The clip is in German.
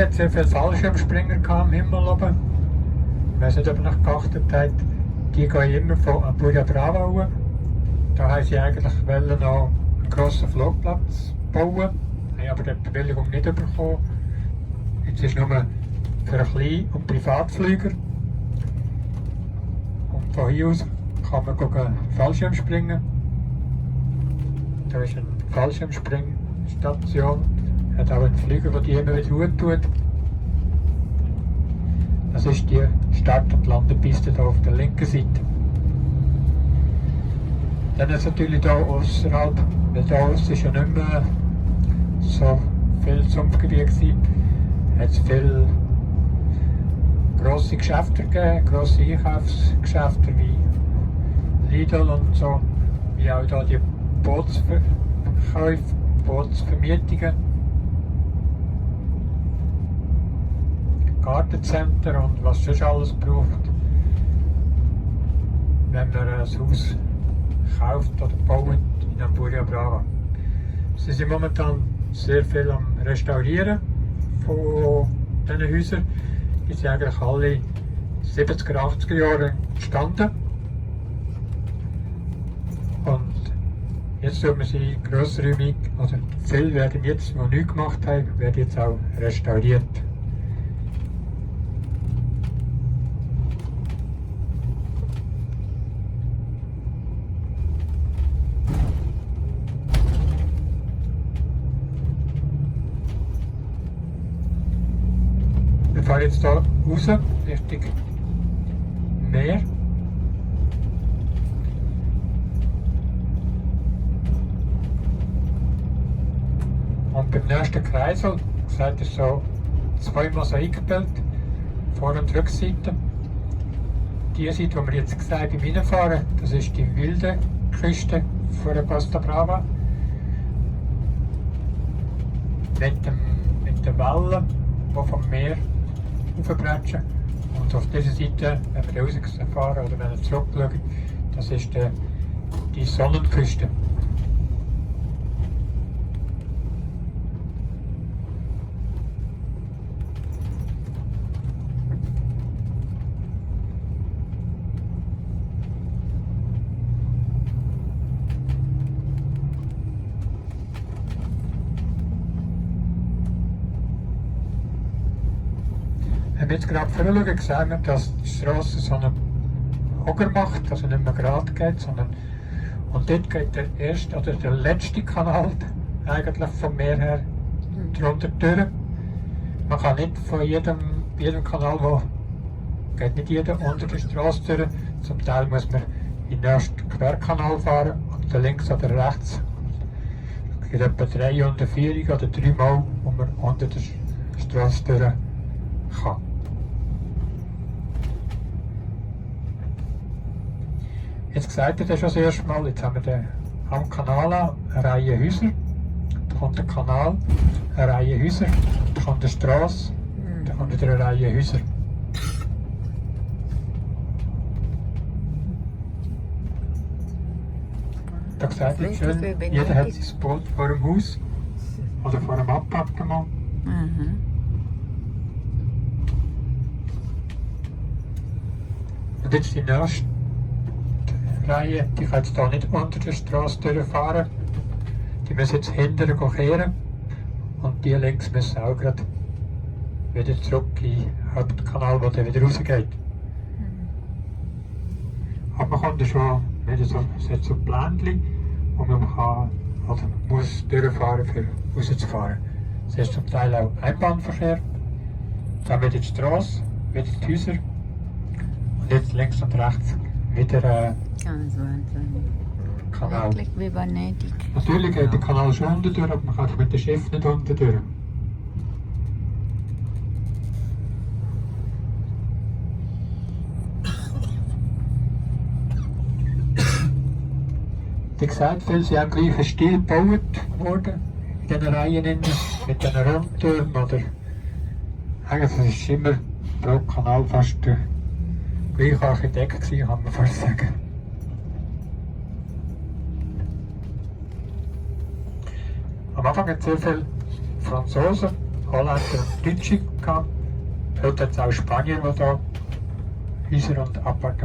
Es hat sehr viele Fallschirmspringer am Himmel oben. Ich weiß nicht, ob ihr noch geachtet habt. Die gehen immer von Abuja Brava hoch. Da haben sie eigentlich noch einen grossen Flugplatz bauen, haben aber die Bewilligung nicht bekommen. Jetzt ist nur für ein Klein- und Privatflüger. Und von hier aus kann man Fallschirm springen. Da ist eine Fallschirmspringstation. Hat auch einen Flüger, der die immer wieder gut tut. Das ist die Start- und Landepiste hier auf der linken Seite. Dann ist es natürlich hier außerhalb, weil hier aussen ist ja nicht mehr so viel Sumpfgebiet gewesen, hat es viele grosse Geschäfte gegeben, grosse Einkaufsgeschäfte wie Lidl und so, wie auch hier die Bootsverkäufe, Bootsvermietungen, Gartencenter und was sonst alles braucht, wenn man ein Haus kauft oder baut in Abuja Brava. Sie sind momentan sehr viel am Restaurieren von diesen Häusern. Die sind eigentlich alle 70er, 80er Jahre entstanden. Und jetzt tun wir sie grossräumig, oder viele werden jetzt, die nichts gemacht haben, werden jetzt auch restauriert. Wir fahren jetzt hier raus, Richtung Meer. Und beim nächsten Kreisel, seht ihr so zwei Mosaikbilder, Vor- und Rückseite. Die Seite, die wir jetzt gesagt beim Reinfahren, das ist die wilde Küste von der Costa Brava. Mit den Wellen, die vom Meer aufbrechen. Und auf dieser Seite, wenn wir rausfahren oder wenn wir zurückschauen, das ist die Sonnenküste. Wenn wir jetzt gerade vorher schauen, sehen wir, dass die Strasse so einen Hocker macht, also nicht mehr gerade geht, sondern und dort geht der erste oder der letzte Kanal eigentlich vom Meer her drunter durch. Man kann nicht von jedem Kanal, geht nicht jeder unter der Straße durch. Zum Teil muss man in den ersten Querkanal fahren und links oder rechts. Es gibt etwa 3 Unterführungen oder 3 Mal, wo man unter der Straße durch kann. Jetzt seht ihr das schon das erste Mal, jetzt haben wir den, am Kanal eine Reihe Häuser, da kommt der Kanal, eine Reihe Häuser, da kommt eine Strasse, da kommt wieder eine Reihe Häuser. Da seht ihr schön, jeder hat sein Boot vor dem Haus oder vor dem Appartement. Und jetzt die nächste Reihe, die kann jetzt hier nicht unter der Straße durchfahren. Die müssen jetzt hinterher kehren. Und die links müssen auch gerade wieder zurück in den Hauptkanal, der dann wieder rausgeht. Aber man kann da schon wieder so Plänchen, wo man kann, oder muss durchfahren, für rauszufahren. Es ist zum Teil auch Einbahnverkehr. Dann wieder die Straße, wieder die Häuser. Und jetzt links und rechts wieder Kanal. Wirklich wie Venedig. Natürlich geht der Kanal schon unten durch, aber man kann mit dem Schiff nicht unten durch. Wie gesagt, viele sind im gleichen Stil gebaut worden, in diesen Reihen, mit diesen Rundtürmen oder eigentlich ist immer pro Kanal fast der gleiche Architekt gewesen, kann man fast sagen. Am Anfang hat es sehr viele Franzosen Holländer und Deutsche gehabt. Heute hat es auch Spanier, die da Häuser und Appartements